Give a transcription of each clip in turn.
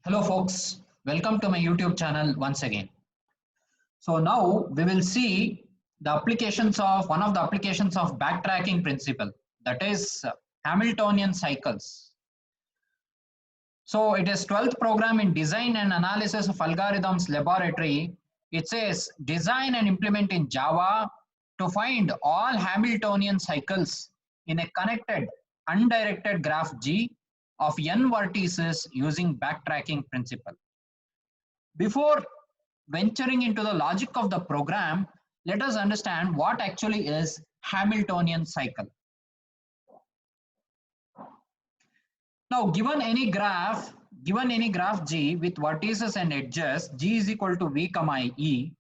Hello folks, welcome to my YouTube channel once again. So now we will see the applications of one of the applications of backtracking principle, that is Hamiltonian cycles. So it is 12th program in design and analysis of algorithms laboratory. It says design and implement in Java to find all Hamiltonian cycles in a connected undirected graph G of n vertices using backtracking principle. Before venturing into the logic of the program, let us understand what actually is Hamiltonian cycle. Now, given any graph G with vertices and edges, G is equal to V comma E,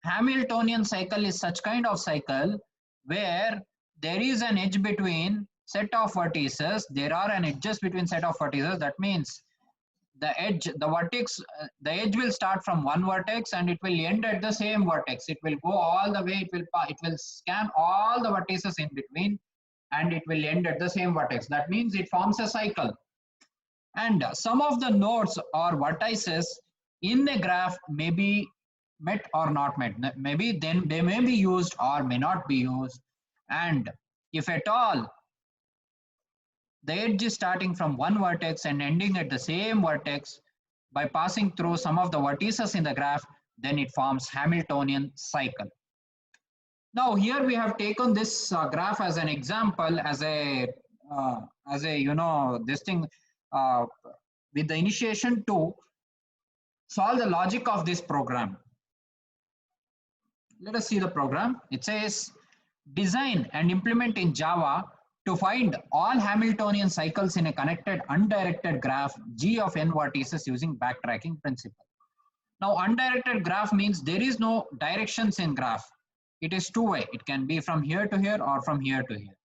Hamiltonian cycle is such kind of cycle where there is an edge between set of vertices, there are an edges between set of vertices. That means the edge will start from one vertex and it will end at the same vertex. It will go all the way, it will scan all the vertices in between and it will end at the same vertex. That means it forms a cycle. And some of the nodes or vertices in the graph may be met or not met. Maybe then they may be used or may not be used. And if at all the edge is starting from one vertex and ending at the same vertex by passing through some of the vertices in the graph, then it forms Hamiltonian cycle. Now here we have taken this graph as an example, as a this thing with the initiation to solve the logic of this program. Let us see the program. It says design and implement in Java to find all Hamiltonian cycles in a connected undirected graph G of n vertices using backtracking principle. Now undirected graph means there is no directions in graph. It is two-way. It can be from here to here or from here to here.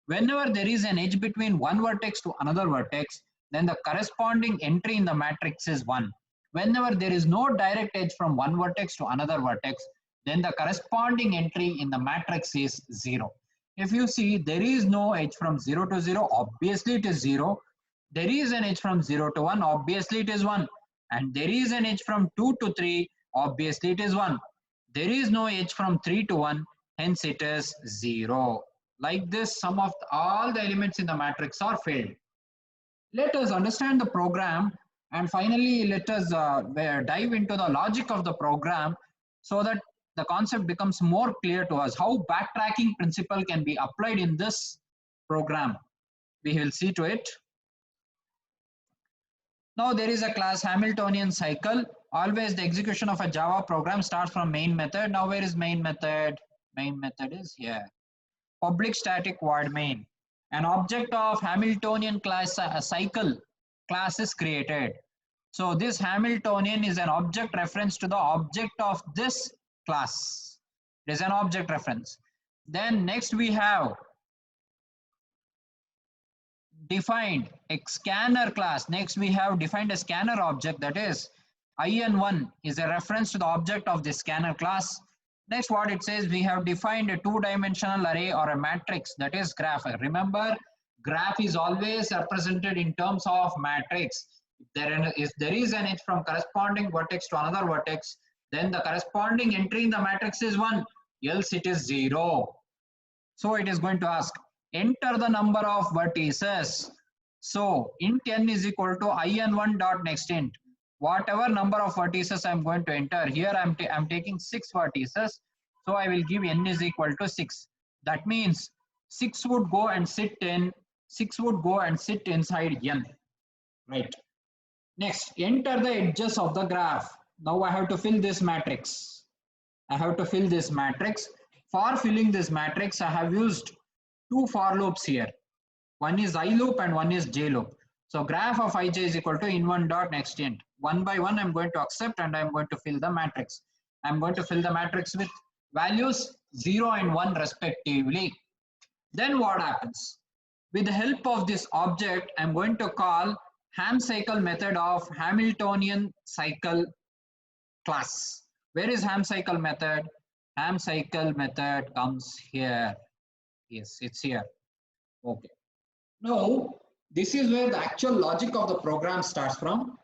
Whenever there is an edge between one vertex to another vertex, then the corresponding entry in the matrix is 1. Whenever there is no direct edge from one vertex to another vertex, then the corresponding entry in the matrix is 0. If you see there is no edge from 0 to 0, obviously it is 0. There is an edge from 0 to 1, obviously it is 1. And there is an edge from 2 to 3, obviously it is 1. There is no edge from 3 to 1, hence it is 0. Like this, all the elements in the matrix are filled. Let us understand the program and finally let us dive into the logic of the program so that the concept becomes more clear to us how backtracking principle can be applied in this program. We will see to it. Now there is a class Hamiltonian cycle. Always the execution of a Java program starts from main method. Now where is main method? Main method is here. Public static void main. An object of Hamiltonian class cycle class is created. So this Hamiltonian is an object reference to the object of this class. It is an object reference. Then next we have defined a scanner class. Next we have defined a scanner object, that is IN1 is a reference to the object of the scanner class. Next what it says, we have defined a two-dimensional array or a matrix, that is graph. Remember, graph is always represented in terms of matrix. If there is an edge from corresponding vertex to another vertex, then the corresponding entry in the matrix is 1, else it is 0. So it is going to ask, enter the number of vertices. So int n is equal to in1 dot next int. Whatever number of vertices I am going to enter, here I am taking 6 vertices. So I will give n is equal to 6. That means 6 would go and sit inside n. Right. Next, enter the edges of the graph. Now I have to fill this matrix. For filling this matrix, I have used 2 for loops here. One is I loop and one is j loop. So graph of ij is equal to in1 dot next int. One by one I'm going to accept and I'm going to fill the matrix. I'm going to fill the matrix with values 0 and 1 respectively. Then what happens? With the help of this object, I'm going to call Ham cycle method of Hamiltonian cycle class. Where is Ham cycle method? Ham cycle method comes here. Yes, it's here. Okay. Now, this is where the actual logic of the program starts from.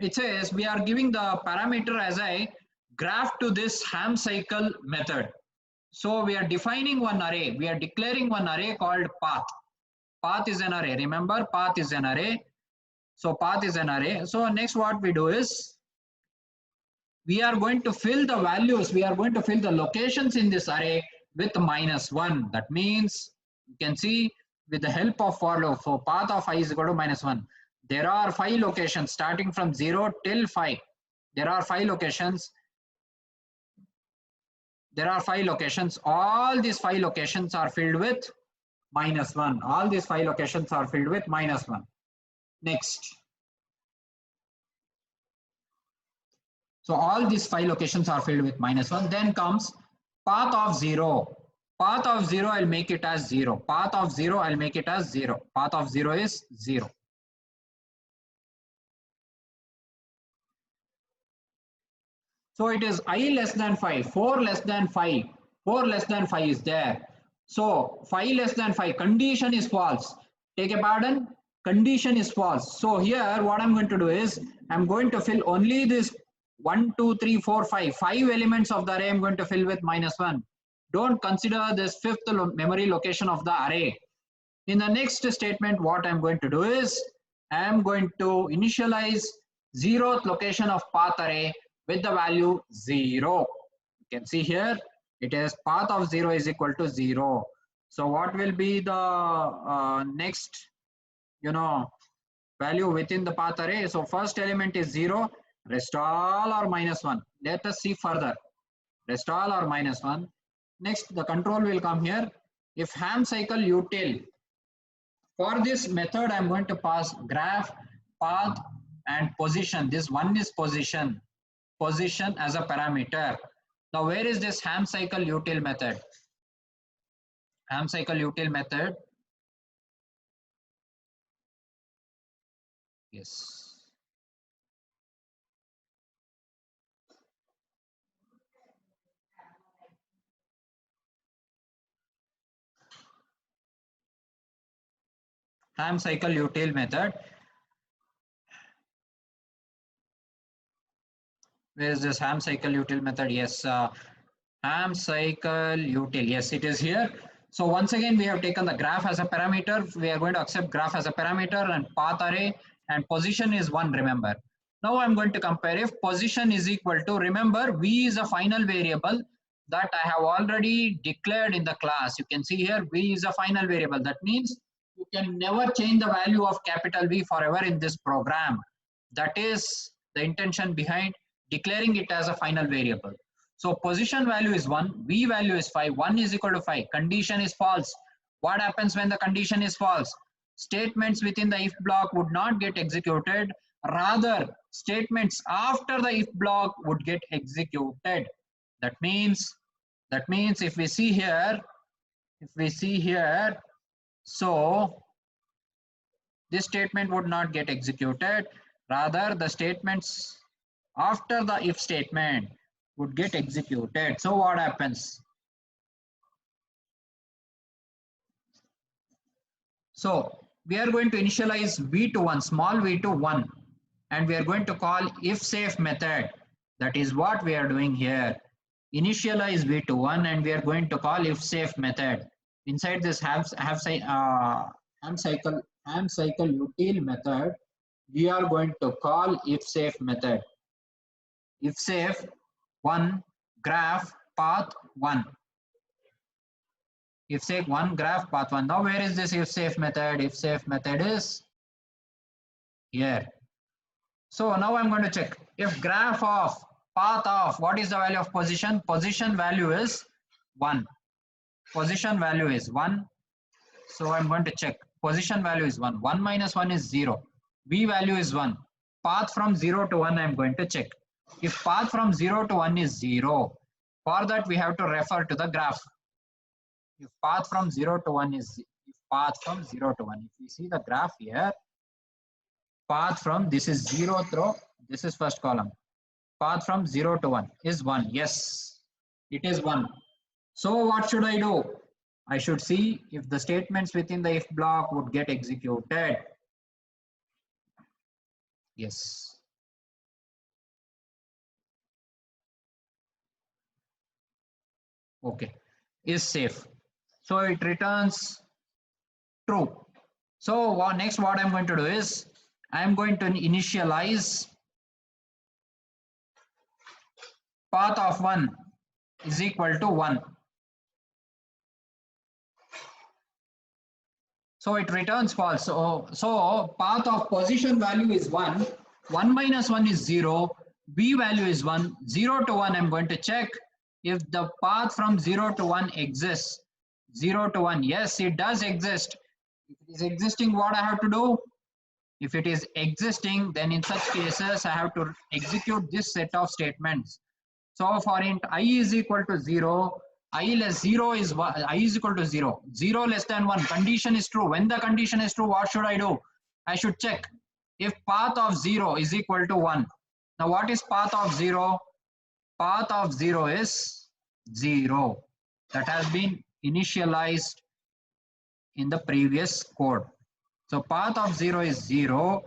it says we are giving the parameter as a graph to this Ham cycle method. So we are defining one array. We are declaring one array called path. Path is an array. Remember, path is an array. So path is an array. So next what we do is we are going to fill the values. We are going to fill the locations in this array with -1. That means you can see with the help of for loop. So path of I is equal to -1. There are 5 locations starting from 0 till 5. There are 5 locations. There are 5 locations. All these 5 locations are filled with -1. All these 5 locations are filled with -1. Next. So all these 5 locations are filled with -1. Then comes path of 0. Path of 0, I'll make it as 0. Path of 0, I'll make it as 0. Path of 0 is 0. So it is I less than 5, 4 less than 5, 4 less than 5 is there. So 5 less than 5, condition is false. Take a pardon, condition is false. So here what I'm going to do is, I'm going to fill only this 1, 2, 3, 4, 5. 5 elements of the array I'm going to fill with -1. Don't consider this 5th memory location of the array. In the next statement, what I'm going to do is, I'm going to initialize 0th location of path array with the value 0. You can see here, it is path of 0 is equal to 0. So what will be the next, value within the path array? So first element is 0, rest all are -1. Let us see further. Rest all are -1. Next, the control will come here. If Ham cycle util, for this method, I'm going to pass graph, path, and position. This one is position as a parameter. Now, where is this Ham cycle util method? Ham cycle util method. Yes. Ham cycle util method. Where is this Ham cycle util method? Yes, Ham cycle util. Yes, it is here. So once again, we have taken the graph as a parameter. We are going to accept graph as a parameter and path array, and position is 1, remember. Now I'm going to compare if position is equal to, remember, V is a final variable that I have already declared in the class. You can see here, V is a final variable. That means you can never change the value of capital V forever in this program. That is the intention behind declaring it as a final variable. So position value is 1, V value is 5, 1 is equal to 5, condition is false. What happens when the condition is false? Statements within the if block would not get executed, rather statements after the if block would get executed. That means if we see here, so this statement would not get executed, rather the statements after the if statement would get executed. So what happens? So we are going to initialize v to 1, small v to 1, and we are going to call if safe method. That is what we are doing here. Initialize v to 1 and we are going to call if safe method. Inside this ham cycle util method, we are going to call if safe method. If safe 1 graph path 1. If safe 1 graph path 1. Now where is this if safe method? If safe method is here. So now I'm going to check if graph of path of, what is the value of position? Position value is 1. Position value is 1. So I'm going to check. Position value is 1. 1 minus 1 is 0. V value is 1. Path from 0 to 1 I'm going to check. If path from 0 to 1 is 0, for that we have to refer to the graph. If path from 0 to 1 is, if we see the graph here, path from, this is 0th row, this is first column. Path from 0 to 1 is 1. Yes, it is 1. So what should I do? I should see if the statements within the if block would get executed. Yes. Okay, is safe. So it returns true. So next what I'm going to do is I'm going to initialize path of 1 is equal to 1. So it returns false. So path of position value is 1. 1 minus 1 is 0. B value is 1. 0 to 1 I'm going to check if the path from 0 to 1 exists. 0 to 1. Yes, it does exist. If it is existing, what I have to do? If it is existing, then in such cases, I have to execute this set of statements. So for int I is equal to 0, I less 0 is 1, I is equal to 0, 0 less than 1, condition is true. When the condition is true, what should I do? I should check if path of 0 is equal to 1. Now what is path of 0? Path of 0 is 0. That has been initialized in the previous code. So path of 0 is 0.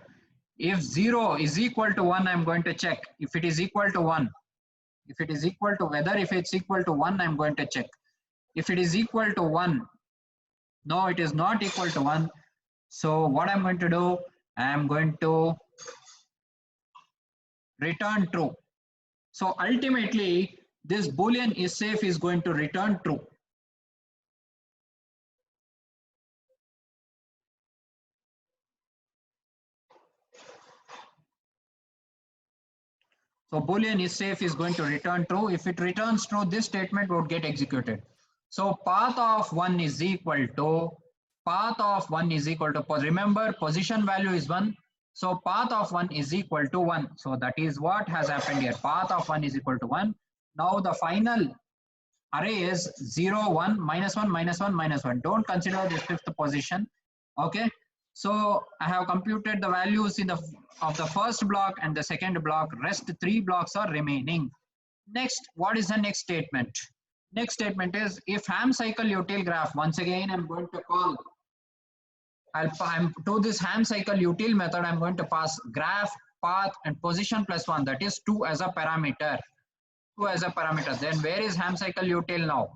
If 0 is equal to 1, I'm going to check. If it is equal to 1, if it is equal to whether if it's equal to 1, I'm going to check. If it is equal to 1, no, it is not equal to 1. So what I'm going to do, I'm going to return true. So ultimately, this Boolean is safe is going to return true. So Boolean is safe is going to return true. If it returns true, this statement would get executed. So path of 1 is equal to, path of 1 is equal to, remember position value is 1. So path of 1 is equal to 1. So that is what has happened here. Path of 1 is equal to 1. Now the final array is 0, 1, minus 1, minus 1, minus 1. Don't consider this fifth position. Okay. So I have computed the values in the of the first block and the second block. Rest 3 blocks are remaining. Next, what is the next statement? Next statement is if ham cycle util graph. Once again, I'm going to call. I'm to this ham cycle util method. I'm going to pass graph, path, and position plus 1. That is 2 as a parameter. 2 as a parameter. Then where is ham cycle util now?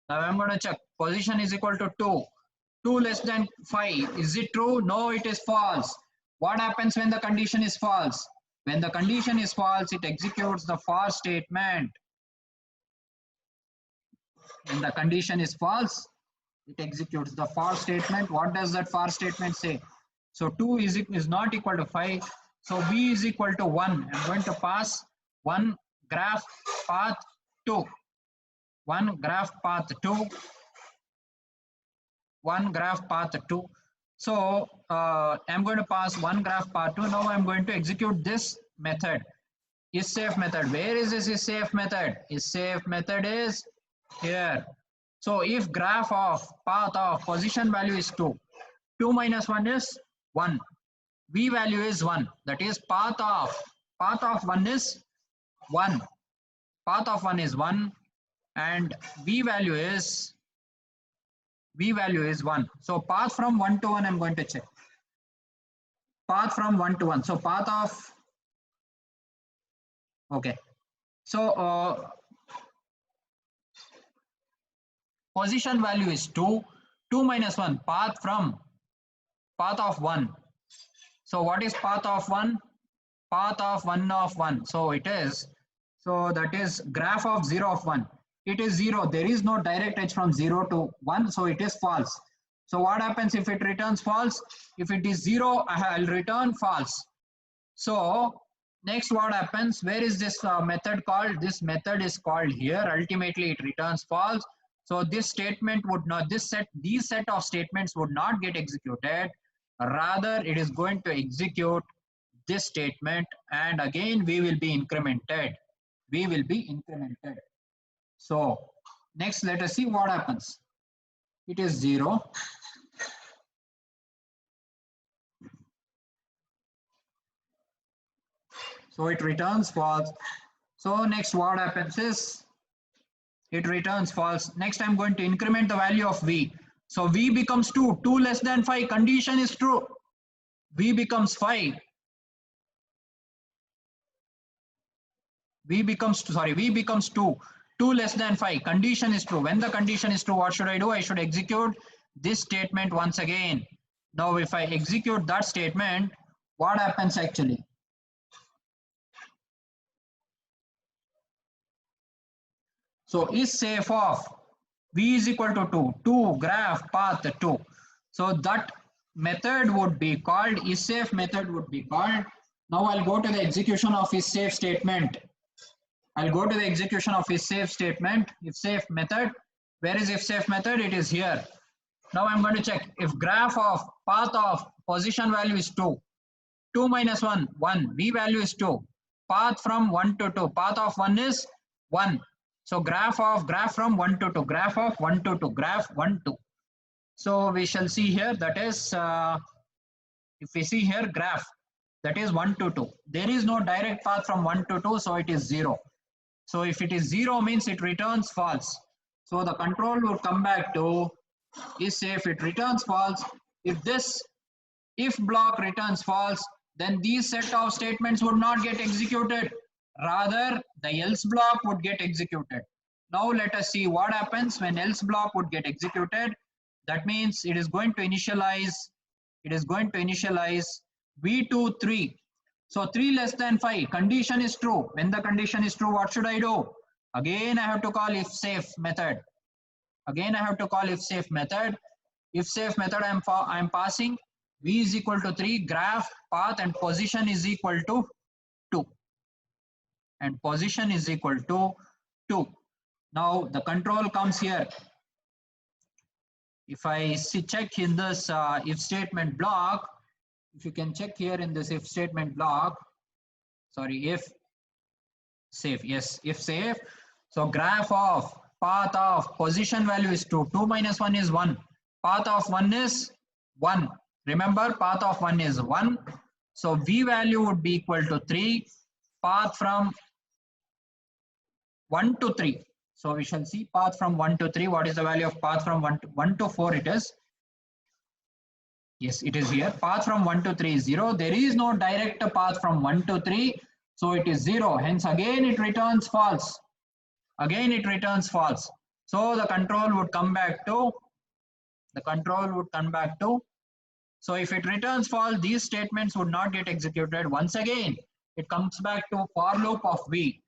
Now I'm going to check. Position is equal to 2. 2 less than 5. Is it true? No, it is false. What happens when the condition is false? When the condition is false, it executes the for statement. When the condition is false, it executes the for statement. What does that for statement say? So 2 is not equal to 5. So b is equal to 1. I'm going to pass 1 graph path 2. 1 graph path 2. 1 graph path 2. So I'm going to pass 1 graph path 2. Now I'm going to execute this method. Is safe method. Where is this is safe method? Is safe method is here. So if graph of path of position value is 2, 2 minus 1 is 1. V value is 1. That is path of 1 is 1. Path of 1 is 1 and V value is 1. So path from 1 to 1 I'm going to check. Path from 1 to 1. So path of, okay. So position value is 2. 2 minus 1. Path of 1. So what is path of 1? Path of 1 of 1. So it is, so that is graph of 0 of 1. It is 0. There is no direct edge from 0 to 1. So it is false. So what happens if it returns false? If it is 0, I'll return false. So next what happens? Where is this method called? This method is called here. Ultimately it returns false. So this statement would not, these set of statements would not get executed. Rather, it is going to execute this statement and again we will be incremented. We will be incremented. So next let us see what happens. It is 0. So it returns false. So next what happens is it returns false. Next I'm going to increment the value of V. So V becomes 2. 2 less than 5. Condition is true. V becomes 5. V becomes 2. 2 less than 5, condition is true. When the condition is true, what should I do? I should execute this statement once again. Now if I execute that statement, what happens actually? So is safe of v is equal to 2 graph path 2. So that method would be called, is safe method would be called. Now I'll go to the execution of is safe statement. I'll go to the execution of if safe statement, if safe method. Where is if safe method? It is here. Now I'm going to check if graph of path of position value is 2. 2 minus 1, 1. V value is 2. Path from 1 to 2. Path of 1 is 1. So graph from 1 to 2. Graph of 1 to 2. Graph 1, 2. So we shall see here, that is, if we see here graph, that is 1 to 2. There is no direct path from 1 to 2, so it is 0. So if it is 0 means it returns false. So the control will come back to is safe, it returns false. If this if block returns false, then these set of statements would not get executed. Rather, the else block would get executed. Now let us see what happens when else block would get executed. That means it is going to initialize v2 3. So 3 less than 5, condition is true. When the condition is true, what should I do? Again I have to call if safe method. Again I have to call if safe method. If safe method I am passing v is equal to 3, graph path and position is equal to 2. And position is equal to 2. Now the control comes here. If I check in this if statement block, if you can check here in this if statement block, sorry, if safe, yes, if safe. So graph of path of position value is 2. 2 minus 1 is 1. Path of 1 is 1. Remember, path of 1 is 1. So v value would be equal to 3. Path from 1 to 3. So we shall see path from 1 to 3. What is the value of path from 1 to 4? It is, yes, it is here. Path from 1 to 3 is 0. There is no direct path from 1 to 3. So it is 0. Hence again it returns false. Again it returns false. So the control would come back to, so if it returns false, these statements would not get executed. Once again, it comes back to for loop of v.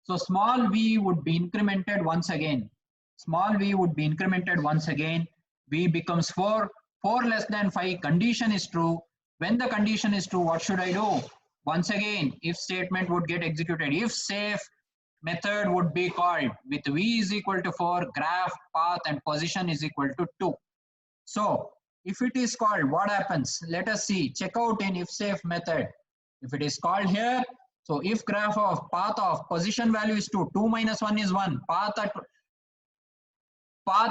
So small v would be incremented once again. Small v would be incremented once again. V becomes 4. 4 less than 5, condition is true. When the condition is true, what should I do? Once again, if statement would get executed. If safe method would be called with v is equal to 4, graph, path and position is equal to 2. So if it is called, what happens? Let us see, check out in if safe method. If it is called here, so if graph of path of position value is 2, 2 minus 1 is 1, path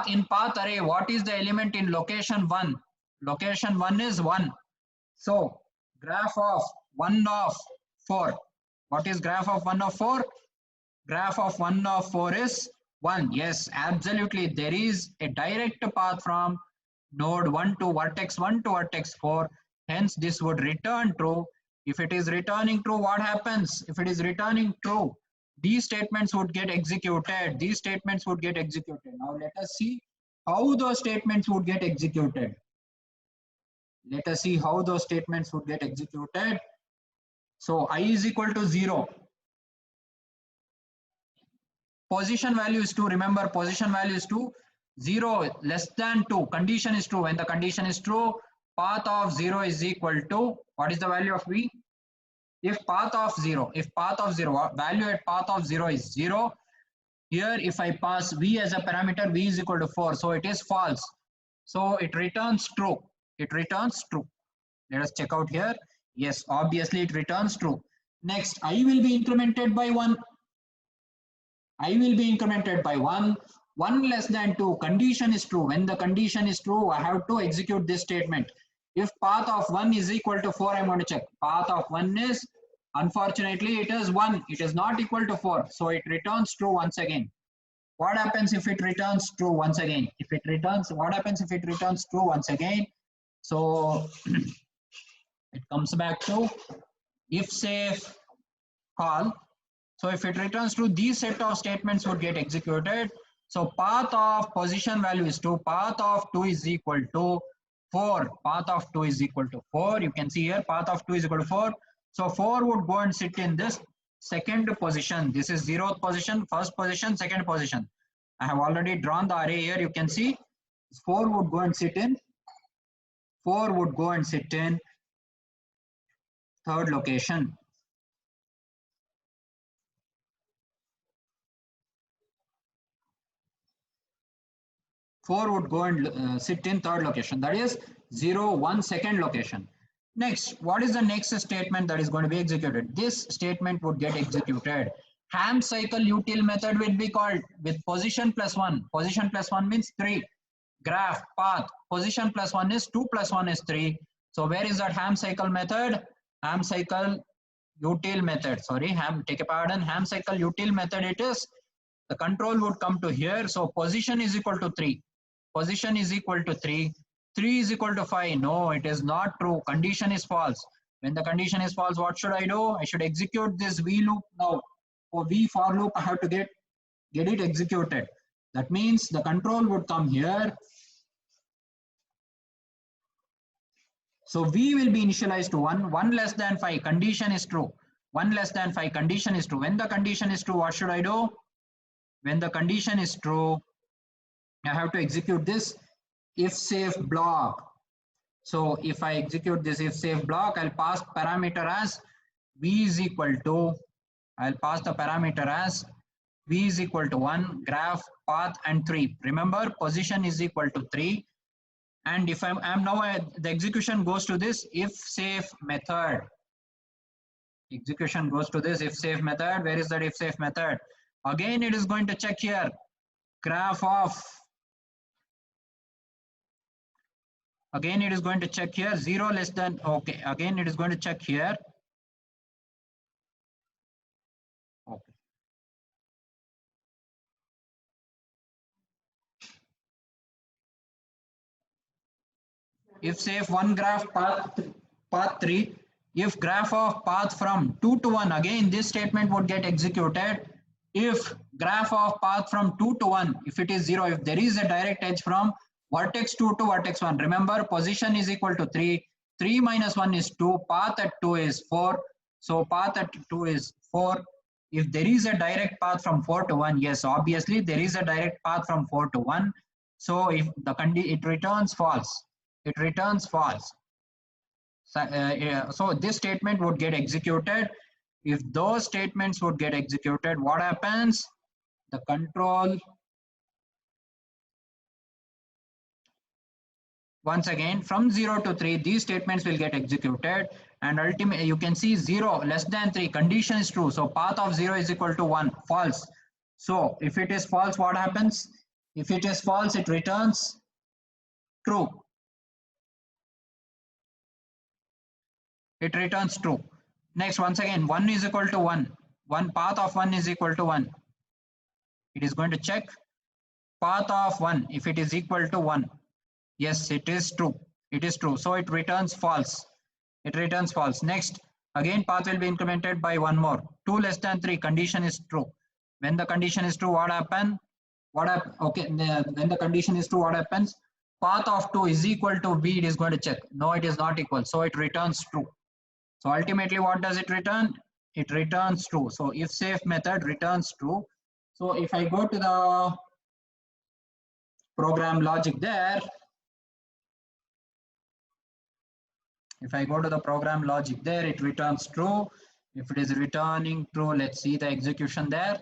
in path array, what is the element in location 1? Location 1 is 1. So graph of 1 of 4. What is graph of 1 of 4? Graph of 1 of 4 is 1. Yes, absolutely. There is a direct path from node 1 to vertex 1 to vertex 4. Hence, this would return true. If it is returning true, what happens? If it is returning true, these statements would get executed. These statements would get executed. Now, let us see how those statements would get executed. Let us see how those statements would get executed. So, I is equal to 0. Position value is 2. Remember, position value is 2. 0 less than 2. Condition is true. When the condition is true, path of 0 is equal to, what is the value of v? If path of 0, value at path of 0 is 0. Here, if I pass v as a parameter, v is equal to 4. So it is false. So it returns true. It returns true. Let us check out here. Yes, obviously it returns true. Next, I will be incremented by 1. I will be incremented by 1. 1 less than 2, condition is true. When the condition is true, I have to execute this statement. If path of 1 is equal to 4, I'm going to check. Path of 1 is, unfortunately, it is 1. It is not equal to 4. So it returns true once again. What happens if it returns true once again? What happens if it returns true once again? So it comes back to if safe call. So if it returns true, these set of statements would get executed. So path of position value is 2, path of 2 is equal to 4, path of 2 is equal to 4. You can see here path of 2 is equal to 4. So 4 would go and sit in this second position. This is 0th position, first position, second position. I have already drawn the array here. You can see 4 would go and sit in, 4 would go and sit in third location. Four would go and sit in third location, that is 0, 1, second location. Next, what is the next statement that is going to be executed? This statement would get executed. Ham cycle util method will be called with position plus 1. Position plus 1 means 3. Graph, path, position plus 1 is 2 plus 1 is 3. So where is that ham cycle method? Ham cycle util method, sorry, take a pardon, ham cycle util method it is. The control would come to here. So position is equal to 3. Position is equal to 3. 3 is equal to 5. No, it is not true. Condition is false. When the condition is false, what should I do? I should execute this V loop now. For V for loop, I have to get it executed. That means the control would come here. So V will be initialized to 1. 1 less than 5, condition is true. 1 less than 5, condition is true. When the condition is true, what should I do? When the condition is true, I have to execute this if safe block. So if I execute this if safe block, I'll pass parameter as V is equal to, I'll pass the parameter as V is equal to 1, graph, path and 3. Remember, position is equal to 3. And if I'm now, the execution goes to this if safe method. Execution goes to this if safe method. Where is that if safe method? Again, it is going to check here, graph of, again it is going to check here 0 less than, okay, again it is going to check here. Okay. If safe one graph path 3, if graph of path from 2 to 1, again this statement would get executed. If graph of path from 2 to 1, if it is 0, if there is a direct edge from vertex 2 to vertex 1, remember position is equal to 3, 3 minus 1 is 2, path at 2 is 4, so path at 2 is 4. If there is a direct path from 4 to 1, yes, obviously there is a direct path from 4 to 1, so if the it returns false. It returns false. So this statement would get executed. If those statements would get executed, what happens? The control, once again, from 0 to 3, these statements will get executed. And ultimately, you can see 0 less than 3, condition is true. So path of 0 is equal to 1, false. So if it is false, what happens? If it is false, it returns true. It returns true. Next, once again, 1 is equal to 1. Path of 1 is equal to 1. It is going to check path of 1 if it is equal to 1. Yes, it is true. It is true. So it returns false. It returns false. Next, again, path will be incremented by 1 more. 2 less than 3, condition is true. When the condition is true, what happens? Okay, when the condition is true, what happens? Path of 2 is equal to V, it is going to check. No, it is not equal. So it returns true. So ultimately, what does it return? It returns true. So if safe method returns true. So if I go to the program logic there, if I go to the program logic there, it returns true. If it is returning true, let's see the execution there.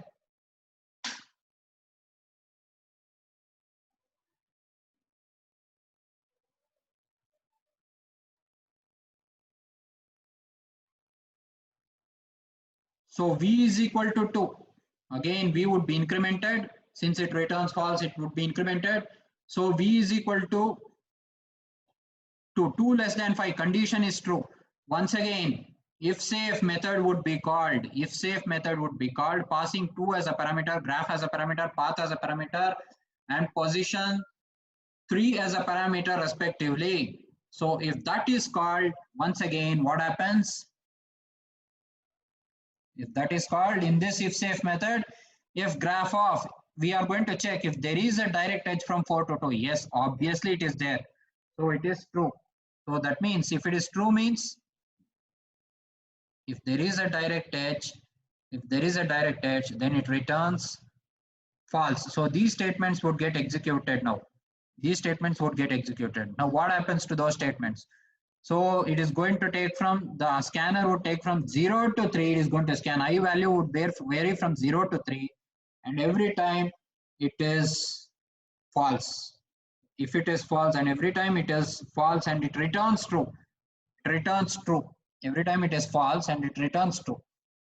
So V is equal to 2. Again, V would be incremented. Since it returns false, it would be incremented. So V is equal to 2 less than 5, condition is true. Once again, if safe method would be called. If safe method would be called, passing 2 as a parameter, graph as a parameter, path as a parameter, and position 3 as a parameter respectively. So if that is called, once again, what happens? If that is called in this if safe method, if graph of, we are going to check if there is a direct edge from 4 to 2. Yes, obviously it is there. So it is true. So that means if it is true means if there is a direct edge, then it returns false. So these statements would get executed now. These statements would get executed. Now what happens to those statements? So it is going to take from, the scanner would take from 0 to 3, it is going to scan. I value would vary from 0 to 3, and every time it is false. If it is false, and every time it is false and it returns true, every time it is false and it returns true.